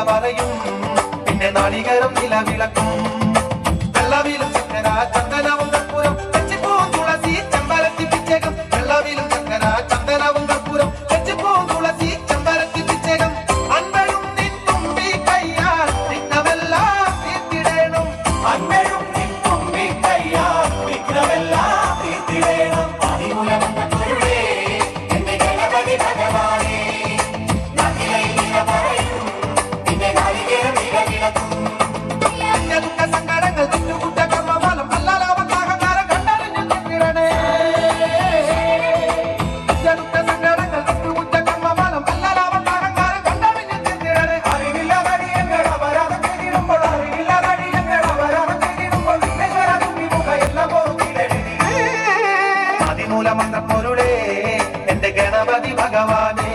നിറവറയും പിന്നെ നാളികേരം നിലവിളക്കും വെള്ളവിലും ചക്കര ചന്ദനവും കർപ്പൂരം തെച്ചിപ്പൂവും തുളസി ചെമ്പരത്തി പിച്ചകം വെള്ളവിലും ചക്കര ചന്ദനവും കർപ്പൂരം തെച്ചിപ്പൂവും തുളസി ചെമ്പരത്തി പിച്ചകം അൻപഴും നിൻ തുമ്പി കയ്യാൽ വിഘ്നമെല്ലാം തീർത്തിടേണം അൻപഴും നിൻ തുമ്പി കയ്യാൽ വിഘ്നമെല്ലാം തീർത്തിടേണം അതിമൂലമന്ത്രപ്പൊരുളേ എന്റെ ഗണപതി ഭഗവാനേ സങ്കടങ്ങൾ തെറ്റുകുറ്റ കർമ്മഫലം അല്ലാലാവത്താഹങ്കാരം കണ്ടറിഞ്ഞു നിന്നിടണേ സങ്കടങ്ങൾ തെറ്റുകുറ്റ കർമ്മഫലം അല്ലാലാവത്താഹങ്കാരം കണ്ടറിഞ്ഞു നിന്നിടണേ അറിവില്ലാതടിയങ്ങൾ അപരാധം ചെയ്തിടുമ്പോൾ അറിവില്ലാതടിയങ്ങൾ അപരാധം ചെയ്തിടുമ്പോൾ വിഘ്നേശ്വര തുമ്പിമുഖ എല്ലാം ഓർത്തിടണേ അതിമൂലമന്ത്രപ്പൊരുളേ എന്റെ ഗണപതി ഭഗവാനേ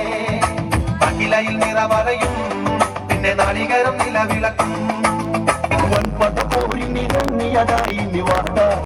അഖിലയിൽ നിറവറയും പിന്നെ നാളികേരം നിലവിളക്കും